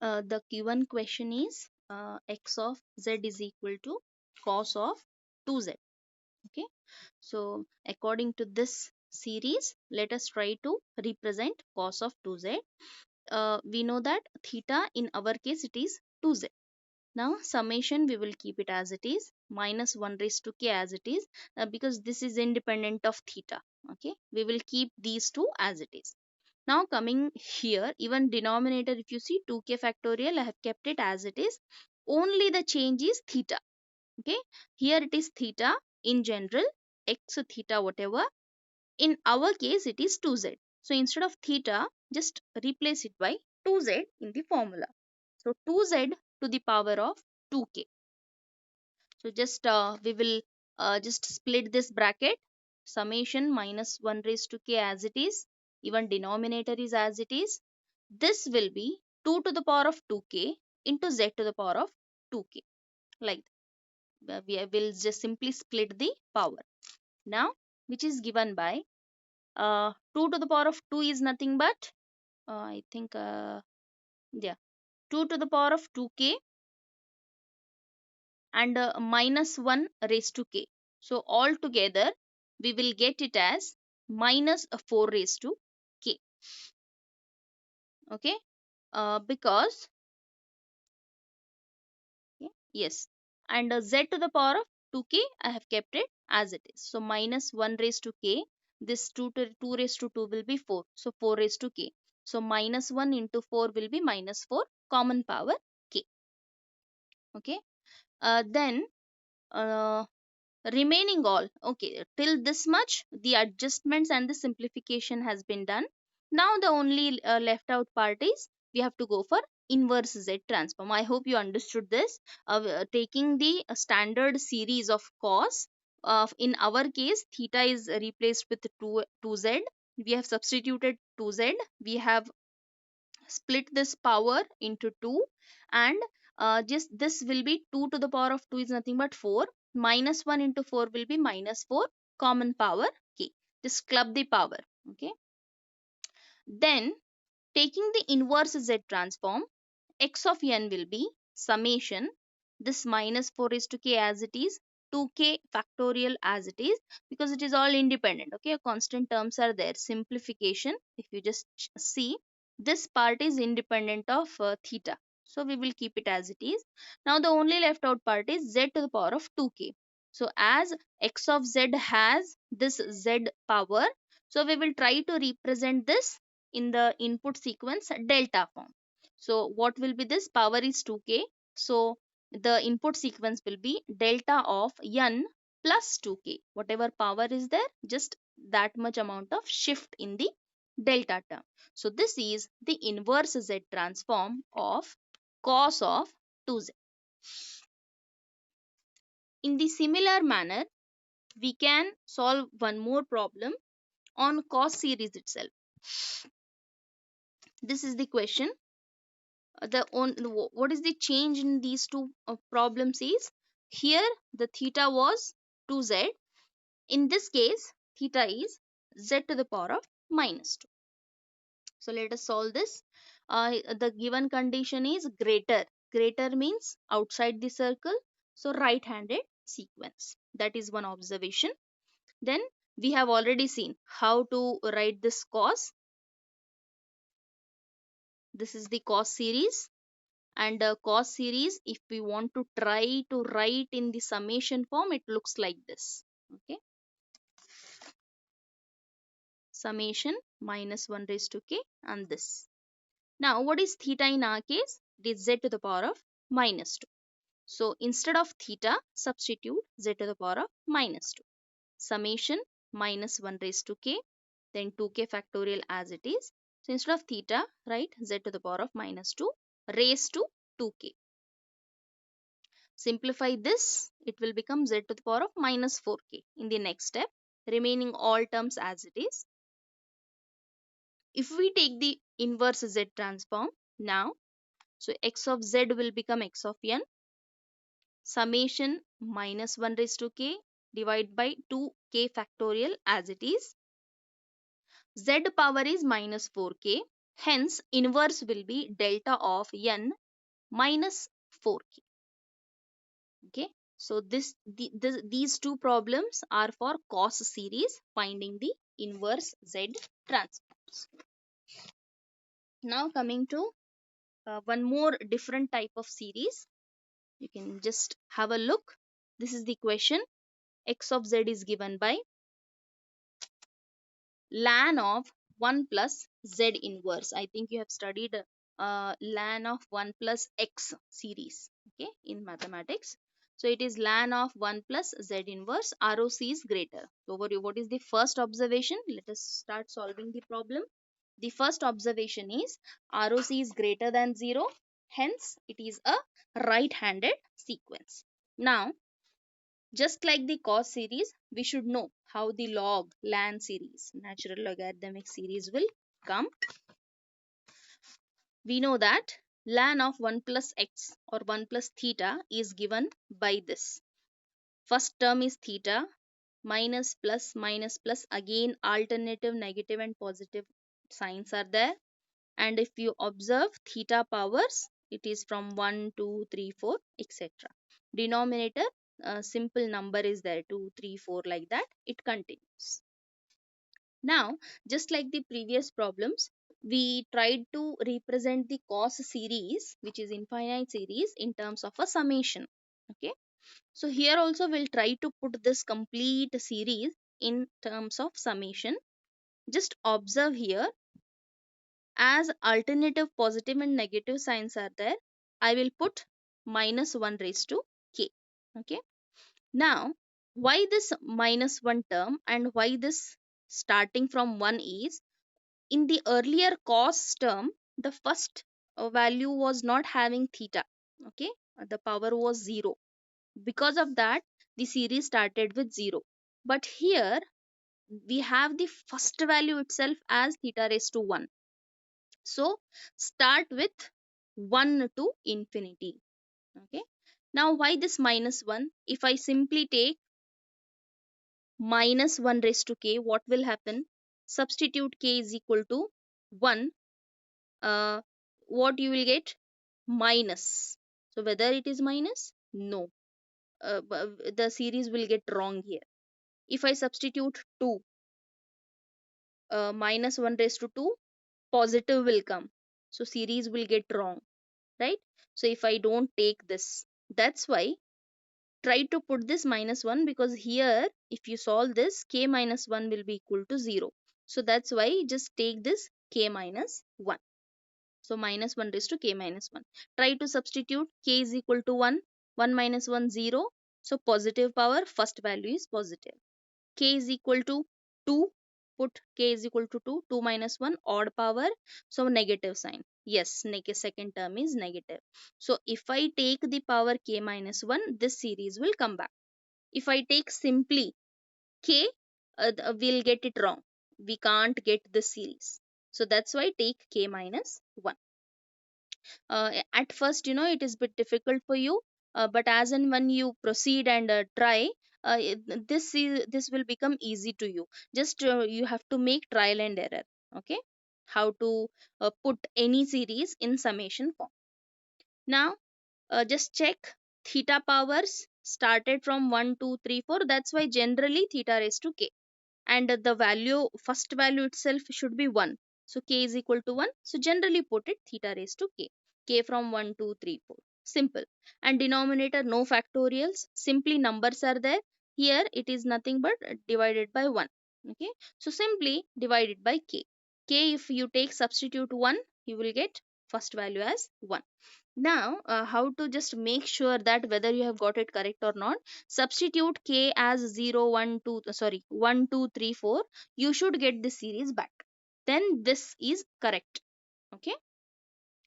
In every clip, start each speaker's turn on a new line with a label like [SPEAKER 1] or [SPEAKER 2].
[SPEAKER 1] The given question is x of z is equal to cos of 2z. Okay, so according to this series, let us try to represent cos of 2z. We know that theta in our case it is 2z. Now summation we will keep it as it is, minus 1 raised to k as it is, because this is independent of theta. Okay, we will keep these two as it is. Now coming here, even denominator, if you see 2k factorial, I have kept it as it is. Only the change is theta. Okay, here it is theta in general, x theta whatever. In our case, it is 2z. So instead of theta, just replace it by 2z in the formula. So 2z to the power of 2k. So just we will just split this bracket, summation minus 1 raised to k as it is, even denominator is as it is. This will be 2 to the power of 2k into z to the power of 2k, like we will just simply split the power. Now which is given by 2 to the power of 2 is nothing but I think yeah, 2 to the power of 2k and minus 1 raised to k. So altogether we will get it as minus 4 raised to k. Okay, because yes, and z to the power of 2k I have kept it as it is. So minus 1 raised to k. This 2 raised to 2 will be 4. So 4 raised to k. So minus 1 into 4 will be minus 4 common power k. Okay. Then uh, remaining all, okay, till this much the adjustments and the simplification has been done. Now the only left out part is we have to go for inverse z transform. I hope you understood this. Taking the standard series of cos, in our case theta is replaced with 2z. We have substituted 2z, we have split this power into 2, and just this will be 2 to the power of 2 is nothing but 4, minus 1 into 4 will be minus 4 common power k. Just club the power. Okay, then taking the inverse z transform, x of n will be summation this minus 4 is to k as it is, 2k factorial as it is, because it is all independent. Okay, constant terms are there. Simplification, if you just see, this part is independent of theta, so we will keep it as it is. Now the only left out part is z to the power of 2k. So as x of z has this z power, so we will try to represent this in the input sequence delta form. So what will be this? Power is 2k. So the input sequence will be delta of n plus 2k. Whatever power is there, just that much amount of shift in the delta term. So this is the inverse z transform of cos of 2z. In the similar manner, we can solve one more problem on cos series itself. This is the question. What is the change in these two problems is, here the theta was 2z. In this case theta is z to the power of minus 2. So let us solve this. The given condition is greater means outside the circle, so right handed sequence. That is one observation. Then we have already seen how to write this cos. This is the cos series, and cos series, if we want to try to write in the summation form, it looks like this. Okay, summation minus 1 raised to k and this. Now what is theta in our case? It is z to the power of minus 2. So instead of theta, substitute z to the power of minus 2. Summation minus 1 raised to k, then 2k factorial as it is. So instead of theta, write z to the power of minus 2 raised to 2k. Simplify this, it will become z to the power of minus 4k in the next step, remaining all terms as it is. If we take the inverse z transform now, so x of z will become x of n, summation minus 1 raised to k divided by 2k factorial as it is. Z power is minus 4k. Hence, inverse will be delta of n minus 4k. Okay. So these two problems are for cos series, finding the inverse Z transpose. Now coming to one more different type of series. You can just have a look. This is the question. X of Z is given by ln of 1 plus Z inverse. I think you have studied ln of 1 plus X series, okay, in mathematics. So it is ln of 1 plus Z inverse. ROC is greater. So what is the first observation? Let us start solving the problem. The first observation is ROC is greater than 0. Hence, it is a right-handed sequence. Now, just like the cos series, we should know how the ln series, natural logarithmic series, will come. We know that ln of 1 plus x or 1 plus theta is given by this. First term is theta, minus plus, again alternative negative and positive signs are there. And if you observe theta powers, it is from 1, 2, 3, 4, etc. Denominator, simple number is there, 2, 3, 4, like that it continues. Now, just like the previous problems, we tried to represent the cos series, which is infinite series, in terms of a summation. Okay. So here also we'll try to put this complete series in terms of summation. Just observe here, as alternative positive and negative signs are there, I will put minus 1 raised to k. Okay. Now, why this minus 1 term and why this starting from 1 is, in the earlier cos term, the first value was not having theta. Okay. The power was 0. Because of that, the series started with 0. But here, we have the first value itself as theta raised to 1. So start with 1 to infinity. Okay. Now why this minus 1? If I simply take minus 1 raised to k, what will happen? Substitute k is equal to 1. Uh, what you will get? Minus. So whether it is minus? No. The series will get wrong here. If I substitute 2, minus 1 raised to 2, positive will come. So series will get wrong, right? So if I don't take this, that's why try to put this minus 1, because here if you solve this, k minus 1 will be equal to 0. So that's why just take this k minus 1. So minus 1 raised to k minus 1. Try to substitute k is equal to 1. 1 minus 1, 0. So positive power, first value is positive. K is equal to 2. Put k is equal to 2. 2 minus 1, odd power. So negative sign. Yes, second term is negative. So if I take the power k minus 1, this series will come back. If I take simply k, we'll get it wrong. We can't get this series. So that's why take k minus 1. At first, it is a bit difficult for you, but as and when you proceed and try, this will become easy to you. Just you have to make trial and error. Okay. How to put any series in summation form. Now, just check theta powers started from 1, 2, 3, 4. That's why generally theta raised to k, and the value, first value itself should be 1. So k is equal to 1. So generally put it theta raised to k. K from 1, 2, 3, 4. Simple. And denominator, no factorials. Simply numbers are there. Here it is nothing but divided by 1. Okay. So simply divided by k. K, if you take substitute 1, you will get first value as 1. Now, how to just make sure that whether you have got it correct or not? Substitute k as 0, 1, 2, sorry, 1, 2, 3, 4. You should get this series back. Then this is correct. Okay.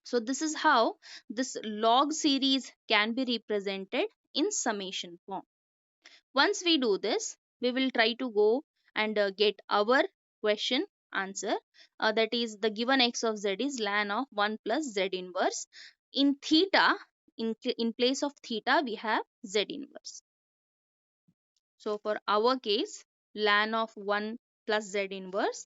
[SPEAKER 1] So this is how this log series can be represented in summation form. Once we do this, we will try to go and get our question answer. That is, the given x of z is ln of 1 plus z inverse. In theta, in place of theta, we have z inverse. So for our case, ln of 1 plus z inverse,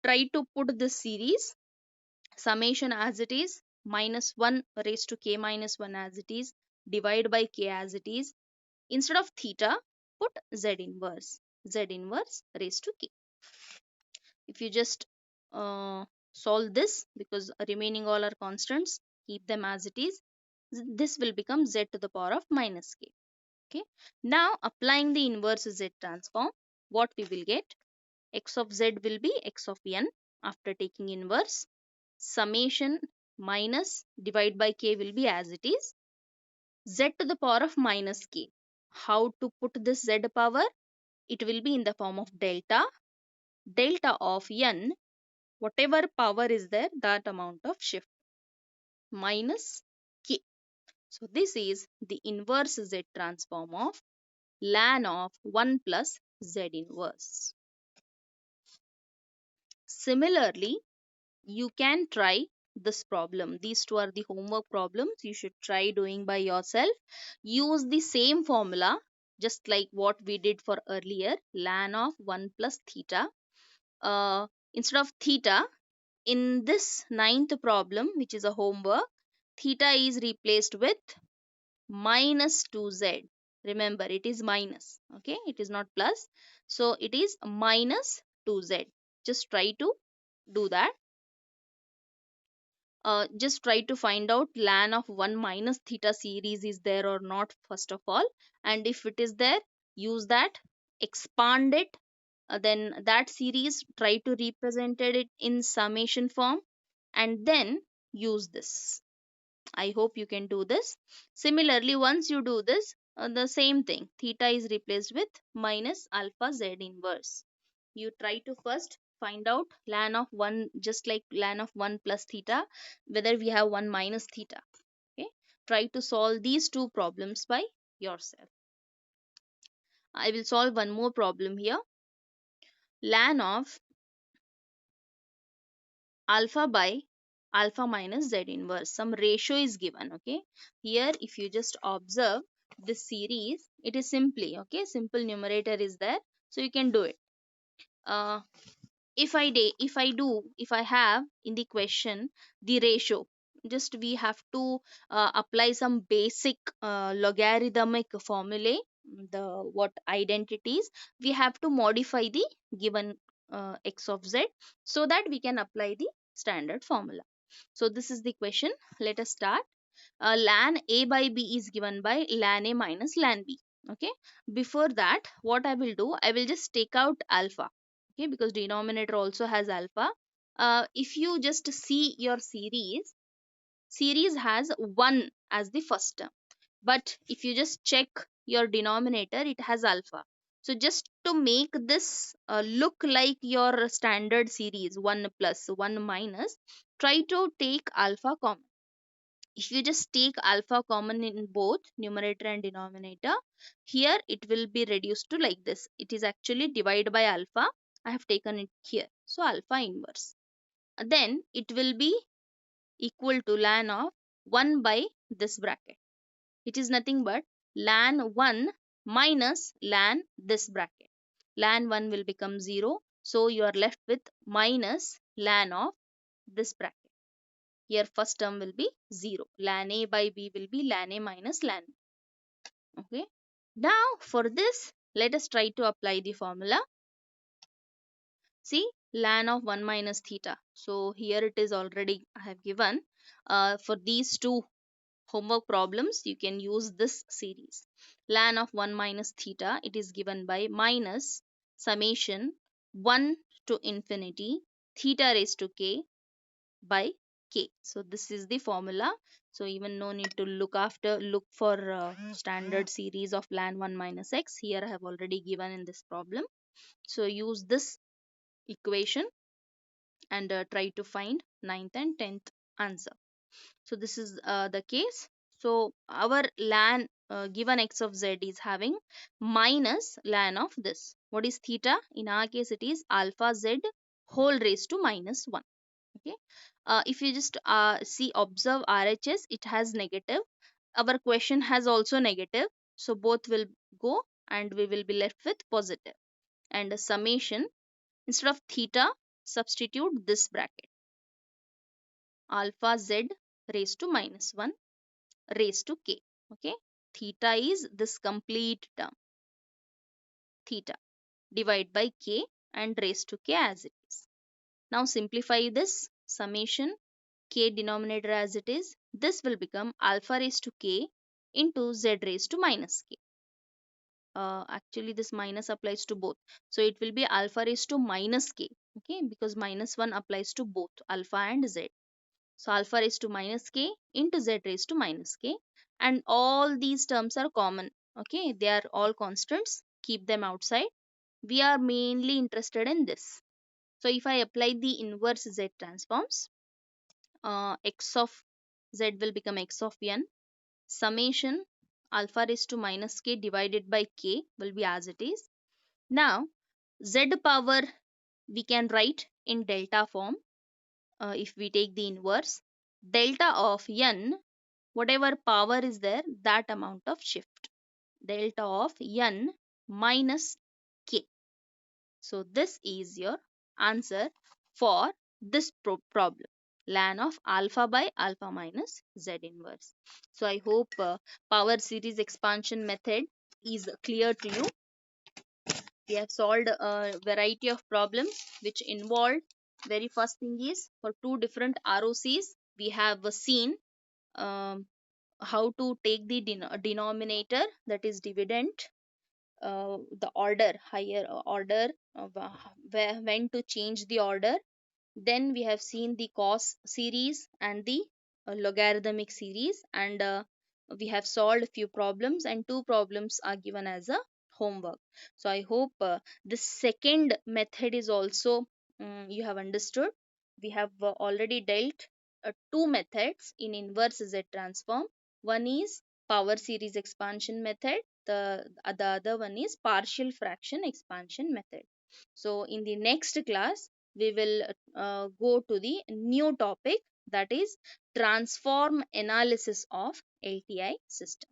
[SPEAKER 1] try to put this series Summation as it is, minus 1 raised to k minus 1 as it is, divide by k as it is. Instead of theta, put z inverse raised to k. If you just solve this, because remaining all are constants, keep them as it is, this will become z to the power of minus k. Okay. Now applying the inverse z transform, what we will get? X of z will be x of n after taking inverse. Summation minus divide by k will be as it is, z to the power of minus k. How to put this z power? It will be in the form of delta of n, whatever power is there, that amount of shift, minus k. So this is the inverse z transform of ln of 1 plus z inverse. Similarly, you can try this problem. These two are the homework problems you should try doing by yourself. Use the same formula just like what we did for earlier, ln of 1 plus theta. Instead of theta, in this ninth problem, which is a homework, theta is replaced with minus 2z. Remember, it is minus, okay, it is not plus, so it is minus 2z. Just try to do that. Just try to find out ln of 1 minus theta series is there or not first of all, and if it is there, use that, expand it, then that series, try to represent it in summation form, and then use this. I hope you can do this. Similarly, once you do this, the same thing, theta is replaced with minus alpha z inverse. You try to first find out ln of 1, just like ln of 1 plus theta, whether we have 1 minus theta. Okay, try to solve these two problems by yourself. I will solve one more problem here. Ln of alpha by alpha minus z inverse, some ratio is given. Okay, here if you just observe this series, it is simply, okay, simple numerator is there, so you can do it. uh, if I have in the question the ratio, just we have to apply some basic logarithmic formulae, the what identities, we have to modify the given x of z, so that we can apply the standard formula. So this is the question. Let us start. Ln a by b is given by ln a minus ln b. Okay, before that, what I will do, I will just take out alpha, okay, because denominator also has alpha. If you just see your series has 1 as the first term, but if you just check your denominator, it has alpha. So just to make this look like your standard series, 1 plus 1 minus, try to take alpha common. If you just take alpha common in both numerator and denominator, here it will be reduced to like this. It is actually divided by alpha. I have taken it here. So alpha inverse. Then it will be equal to ln of 1 by this bracket. It is nothing but ln 1 minus ln this bracket. Ln 1 will become 0. So you are left with minus ln of this bracket. Here first term will be 0. Ln a by b will be ln a minus ln b. Okay. Now for this, let us try to apply the formula. See, ln of 1 minus theta. So here it is already I have given. For these two homework problems, you can use this series. Ln of 1 minus theta, it is given by minus summation 1 to infinity theta raised to k by k. So this is the formula. So even no need to look for standard series of ln 1 minus x. Here I have already given in this problem. So use this equation and try to find ninth and 10th answer. So this is the case. So our ln given x of z is having minus ln of this. What is theta? In our case, it is alpha z whole raised to minus 1. Okay. If you just see, observe RHS, it has negative. Our question has also negative. So both will go and we will be left with positive. And a summation, instead of theta, substitute this bracket. alpha z raised to minus 1 raised to k. Okay, theta is this complete term, theta, divide by k and raised to k as it is. Now simplify this summation, k denominator as it is. This will become alpha raised to k into z raised to minus k. Actually this minus applies to both, so it will be alpha raised to minus k. Okay, because minus 1 applies to both alpha and z. So alpha raised to minus k into z raised to minus k, and all these terms are common. Okay, they are all constants, keep them outside. We are mainly interested in this. So if I apply the inverse z transforms, x of z will become x of n, summation alpha raised to minus k divided by k will be as it is. Now z power we can write in delta form. If we take the inverse, delta of n, whatever power is there, that amount of shift, delta of n minus k. So this is your answer for this problem, ln of alpha by alpha minus z inverse. So I hope power series expansion method is clear to you. We have solved a variety of problems which involved, very first thing is, for two different ROCs we have seen um, how to take the denominator, that is dividend, the order, higher order, when to change the order. Then we have seen the cos series and the logarithmic series, and we have solved a few problems, and two problems are given as a homework. So I hope this second method is also you have understood. We have already dealt two methods in inverse Z transform. One is power series expansion method, the other one is partial fraction expansion method. So in the next class we will go to the new topic, that is transform analysis of LTI system.